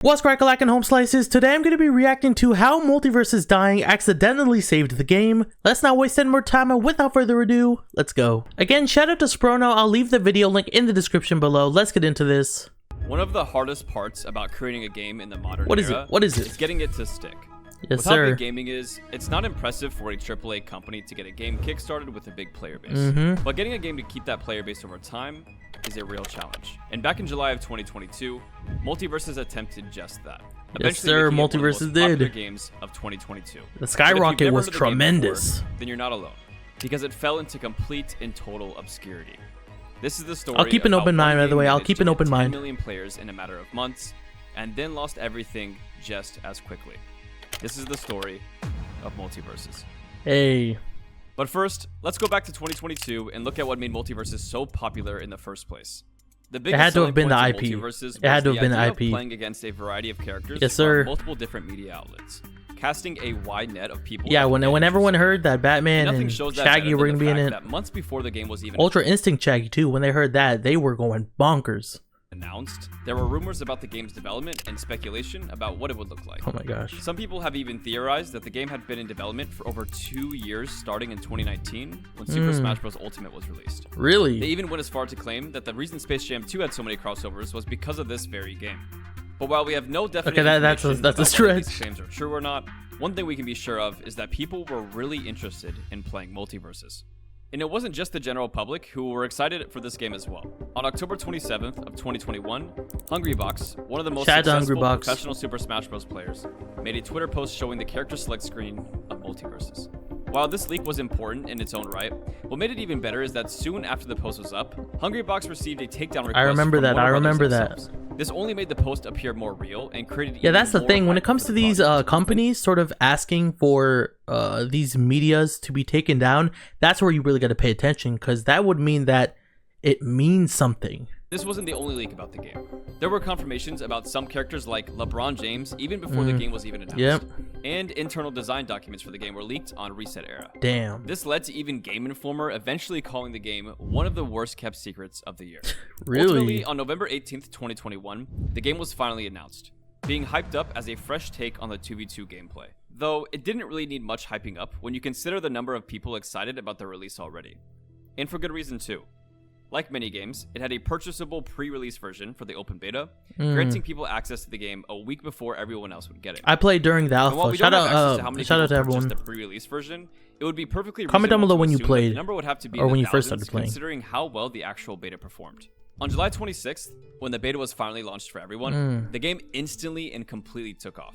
What's crack-a-lack and home slices? Today I'm going to be reacting to how MultiVersus dying accidentally saved the game. Let's not waste any more time, and without further ado, let's go. Again, shout out to Sprono. I'll leave the video link in the description below. Let's get into this. One of the hardest parts about creating a game in the modern era is getting it to stick. Yes, with sir. How big gaming is, it's not impressive for a AAA company to get a game kickstarted with a big player base. But getting a game to keep that player base over time is a real challenge. And back in July of 2022, MultiVersus attempted just that. Yes, sir. MultiVersus did. Games of 2022. The skyrocket was tremendous. Then you're not alone, because it fell into complete and total obscurity. This is the story. I'll keep an open mind, by the way. I'll keep an open mind. 10 million players in a matter of months, and then lost everything just as quickly. This is the story of MultiVersus. Hey. But first, let's go back to 2022 and look at what made MultiVersus so popular in the first place. The biggest it had to have been the IP. It had to have been the IP. Playing against a variety of characters from multiple different media outlets, casting a wide net of people. Yeah, when everyone heard that Batman and Shaggy were going to be in it, that months before the game was even Ultra Instinct Shaggy too, when they heard that, they were going bonkers. Announced, there were rumors about the game's development and speculation about what it would look like. Oh my gosh. Some people have even theorized that the game had been in development for over 2 years, starting in 2019 when Super Smash Bros. Ultimate was released. Really? They even went as far to claim that the reason Space Jam 2 had so many crossovers was because of this very game. But while we have no definite that's a stretch. Whether these claims are true or not, one thing we can be sure of is that people were really interested in playing MultiVersus. And it wasn't just the general public who were excited for this game as well. On October 27th of 2021, Hungrybox, one of the most successful professional Super Smash Bros. Players, made a Twitter post showing the character select screen of MultiVersus. While this leak was important in its own right, what made it even better is that soon after the post was up, Hungrybox received a takedown request. I remember that. This only made the post appear more real and created. Yeah, that's the thing. When it comes to these companies sort of asking for these medias to be taken down, that's where you really got to pay attention, because that would mean that it means something. This wasn't the only leak about the game. There were confirmations about some characters like LeBron James even before the game was even announced. Yep. And internal design documents for the game were leaked on Reset Era. Damn. This led to even Game Informer eventually calling the game one of the worst kept secrets of the year. Really? Ultimately, on November 18th, 2021, the game was finally announced, being hyped up as a fresh take on the 2v2 gameplay. Though it didn't really need much hyping up when you consider the number of people excited about the release already. And for good reason too. Like many games, it had a purchasable pre-release version for the open beta, granting people access to the game a week before everyone else would get it. I played during the alpha. Shout out to everyone. The pre-release version, it would be perfectly comment down below when you played, the number would have to be or when you first started playing, considering how well the actual beta performed. On July 26th, when the beta was finally launched for everyone, the game instantly and completely took off.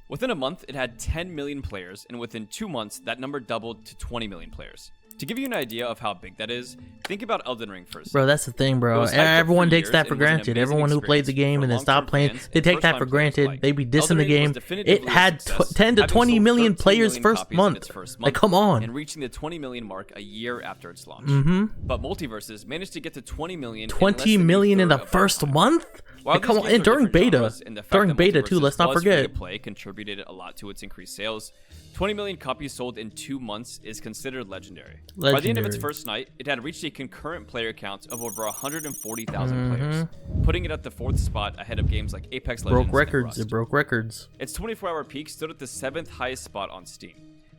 Within a month, it had 10 million players, and within 2 months, that number doubled to 20 million players. To give you an idea of how big that is, think about Elden Ring first. Bro, that's the thing, bro. Everyone takes that for granted. Everyone who played the game and then stopped playing, they take that for granted. They be dissing the game. It had 10 to 20 million players first month. Like, come on. And reaching the 20 million mark a year after its launch. But MultiVersus managed to get to 20 million. 20 million in the first month? Like, come on, and during beta. During beta too, let's not forget. Play contributed a lot to its increased sales. 20 million copies sold in 2 months is considered legendary. By the end of its first night, it had reached a concurrent player count of over 140,000 players, putting it at the 4th spot ahead of games like Apex Legends. It broke records. Its 24-hour peak stood at the 7th highest spot on Steam,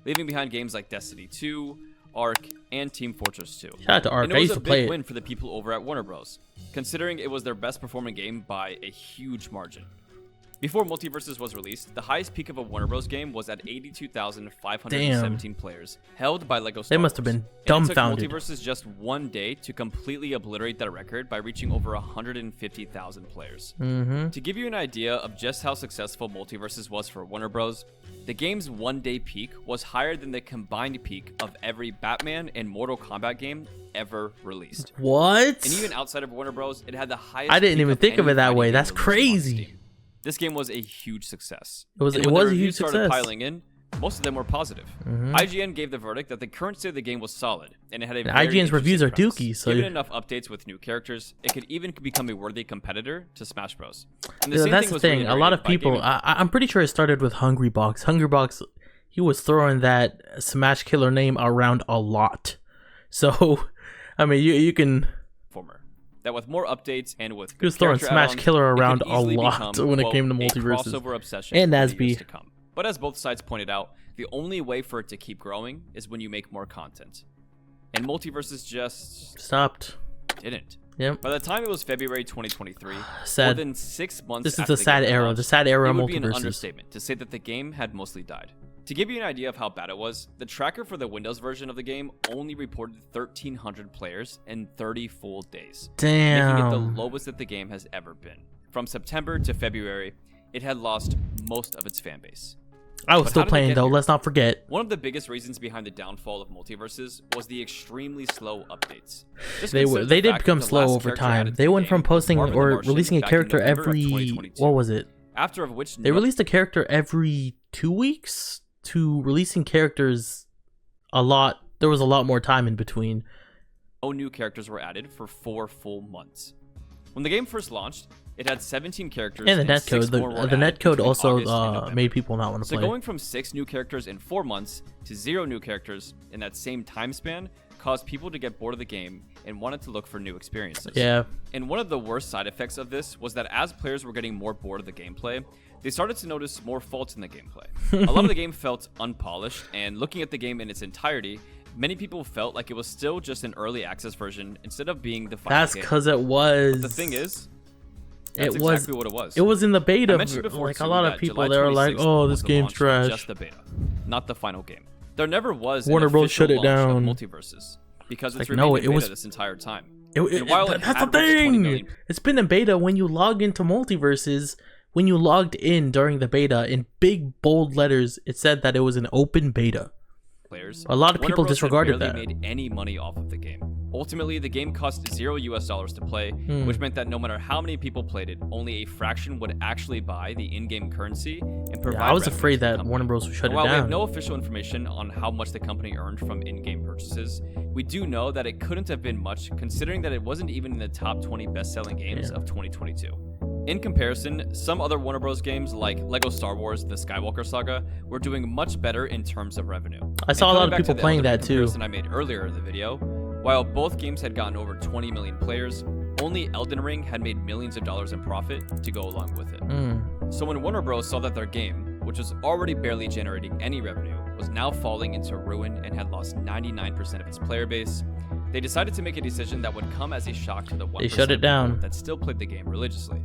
leaving behind games like Destiny 2, Ark, and Team Fortress 2. Shout out to Ark. And it was a big win for the people over at Warner Bros., considering it was their best performing game by a huge margin. Before MultiVersus was released, the highest peak of a Warner Bros. Game was at 82,517 players, held by LEGO Star Wars. They must have been dumbfounded. It took MultiVersus just 1 day to completely obliterate that record by reaching over 150,000 players. To give you an idea of just how successful MultiVersus was for Warner Bros., the game's 1-day peak was higher than the combined peak of every Batman and Mortal Kombat game ever released. What? And even outside of Warner Bros., it had the highest. I didn't even think of it that way. That's crazy. This game was a huge success. It was a huge success. Started piling in, most of them were positive. IGN gave the verdict that the current state of the game was solid, and it had a very IGN's reviews are dookie, so given enough updates with new characters, it could even become a worthy competitor to Smash Bros. And that's the thing. A lot of people, I'm pretty sure it started with Hungrybox. Hungrybox, he was throwing that Smash Killer name around a lot. So, I mean, you can. that with more updates and with He was throwing character Smash add-ons, Killer it could around a easily lot become, when it quote, came to a MultiVersus. crossover obsession And in the Nasby. years to come. But as both sides pointed out, the only way for it to keep growing is when you make more content. And MultiVersus just stopped. didn't. Yep. By the time it was February 2023, Sad. more than 6 months This is after the sad game era. launched, The sad era it of would be an MultiVersus. understatement to say that the game had mostly died. To give you an idea of how bad it was, the tracker for the Windows version of the game only reported 1,300 players in 30 full days, making it the Damn. lowest that the game has ever been. From September to February, it had lost most of its fan base. I was But still how did it playing get though. here? Let's not forget. One of the biggest reasons behind the downfall of MultiVersus was the extremely slow updates. Just They consider the did fact become that the slow last over character time. added to They the went from game was posting Marvin the or Martian releasing a back in character November of every 2022. what was it? After of which They released a character every 2 weeks to releasing characters a lot. There was a lot more time in between. no new characters were added for 4 full months. When the game first launched, it had 17 characters And the and 6 netcode. more were The added netcode between also August and November. made people not want to So play. going from 6 new characters in 4 months to 0 new characters in that same time span caused people to get bored of the game and wanted to look for new experiences. Yeah. And one of the worst side effects of this was that as players were getting more bored of the gameplay, they started to notice more faults in the gameplay. A lot of the game felt unpolished, and looking at the game in its entirety, many people felt like it was still just an early access version instead of being the final That's game. because it was. But the thing is, that's it was exactly what it was. It was in the I beta. mentioned before Like a too lot of that people, July they were like, 26th "Oh, was this the game's launch of trash." Just the beta, not the final game. There never was Warner an Bros. official shut it launch of down. MultiVersus because it's Like, remained no, in it beta was- this entire time. It- while it that's the had reached 20 thing. million It's been in beta. When you log into MultiVersus, when you logged in during the beta, in big bold letters, it said that it was an open beta. players, A lot of Warner people Bros. had disregarded barely that. made any money off of the game. Ultimately, the game cost $0 to play, which meant that no matter how many people played it, only a fraction would actually buy the in-game currency and provide. Yeah, I was revenue afraid to the that company. Warner Bros. would shut And it while we have down. no official information on how much the company earned from in-game purchases, we do know that it couldn't have been much, considering that it wasn't even in the top 20 best-selling games of 2022. In comparison, some other Warner Bros. Games like LEGO Star Wars: The Skywalker Saga were doing much better in terms of revenue. I saw a And lot coming of back to people the playing Elden Ring that too. comparison I made earlier in the video, while both games had gotten over 20 million players, only Elden Ring had made millions of dollars in profit to go along with it. So when Warner Bros. Saw that their game, which was already barely generating any revenue, was now falling into ruin and had lost 99% of its player base, they decided to make a decision that would come as a shock to the 1% They shut it of people down. that still played the game religiously.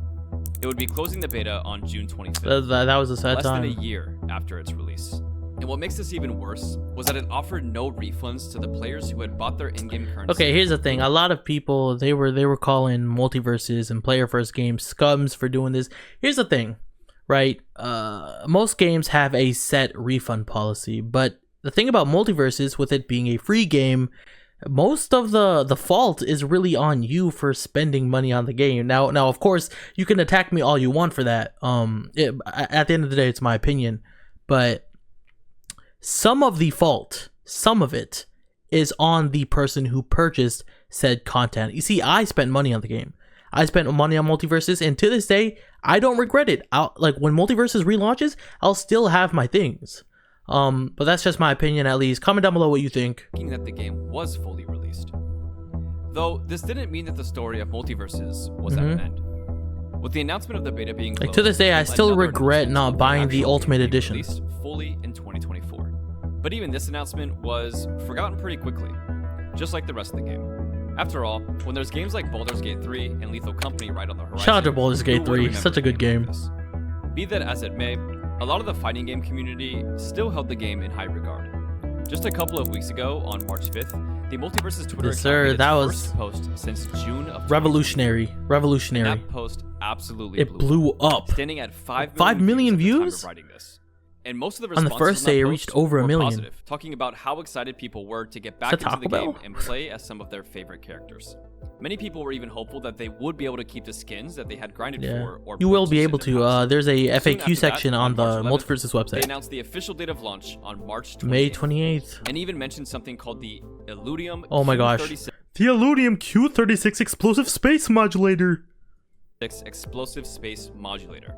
It would be closing the beta on June 25th, That was a sad less time. than a year after its release. And what makes this even worse was that it offered no refunds to the players who had bought their in-game currency. Okay, here's the thing. A lot of people they were calling MultiVersus and player first games scums for doing this. Here's the thing, right? Most games have a set refund policy, but the thing about MultiVersus, with it being a free game, most of the fault is really on you for spending money on the game. Now of course you can attack me all you want for that. At the end of the day, it's my opinion, but some of the fault, some of it, is on the person who purchased said content. You see, I spent money on the game. I spent money on MultiVersus, and to this day, I don't regret it. Like when MultiVersus relaunches, I'll still have my things. But that's just my opinion, at least. Comment down below what you think. Thinking that the game was fully released. Though this didn't mean that the story of MultiVersus was at an end. With the announcement of the beta being Like closed, to this day, I came still another regret announcement not of buying the actual Ultimate game being Edition. Released fully in 2024. But even this announcement was forgotten pretty quickly, just like the rest of the game. After all, when there's games like Baldur's Gate 3 and Lethal Company right on the horizon, Shout out to Baldur's who Gate would 3, remember such a good game. this? Be that as it may, a lot of the fighting game community still held the game in high regard. Just a couple of weeks ago, on March 5th, the MultiVersus Twitter Yes, account sir, made its that first was post since June of 2020. Revolutionary. That post absolutely It blew up. standing at 5 million at the time views? of writing this. And most of the On the responses first that day, it post reached over a were million. positive, talking about how excited people were to get back that into the Taco game Bell? and play as some of their favorite characters. Many people were even hopeful that they would be able to keep the skins that they had grinded Yeah, for. Or you will be purchased able in their to. past. There's a Soon after FAQ that, section on the March 11th, MultiVersus They website. announced the official date of launch on March 28th. May 28th. And even mentioned something called the Illudium Oh my gosh. Q36 The Illudium Q36 Explosive Space Modulator. Explosive Space Modulator.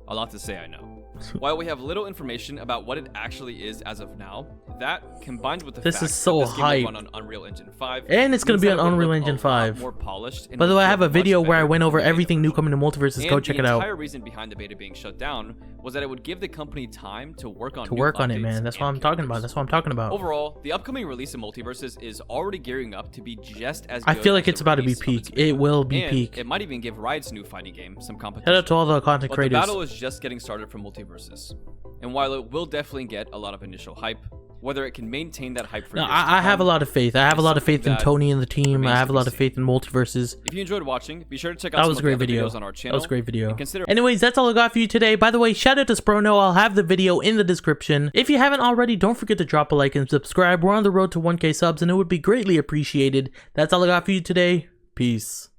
A lot to say, I know. While we have little information about what it actually is as of now, that combined with the This fact is so that this game hype. will run on Unreal Engine 5, And it's gonna means be that on it will Unreal look Engine a lot 5. more polished and By the will way, I feel have a much video where I better went over than the everything new beta coming to MultiVersus. Go and check the it out. entire reason behind the beta being shut down was that it would give the company time to work on To new work on it, updates man. That's what and I'm talking about. characters. That's what I'm talking about. Overall, the upcoming release of MultiVersus is already gearing up to be just as I good feel like as it's the about to be release of peak. its It beta. will be And peak. it might even give Riot's new fighting game some competition. Shout out to all the content But creators. the battle is just getting started for MultiVersus. And while it will definitely get a lot of initial hype, whether it can maintain that hype for No, years to I have a come, lot of faith. I have a lot of faith in that Tony and the team. remains I have a to lot be of faith in MultiVersus. If you enjoyed watching, be sure to check out That some was a of great the other video. videos on our channel. That was a great video. And consider Anyways, that's all I got for you today. By the way, shout out to Sprono. I'll have the video in the description. If you haven't already, don't forget to drop a like and subscribe. We're on the road to 1K subs and it would be greatly appreciated. That's all I got for you today. Peace.